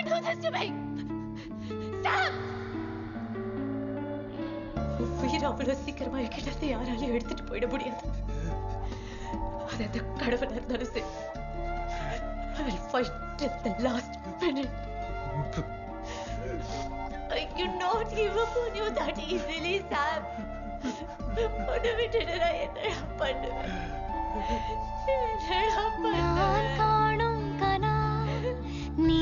can't do this to me. Sam. உயிர் அவ்வளவு சீக்கிரமா கிட்ட யாராலையும் எடுத்துட்டு போயிட முடியாது. அது அந்த கடவுளா இருந்தாலும் சரி. I will fight till the last minute. I cannot give up on you that easily, Sam. உன்னை விட்டுட்டு நான் என்னடா பண்ணுவேன்? என்னடா பண்ணுவேன்? காணும் கனா நீ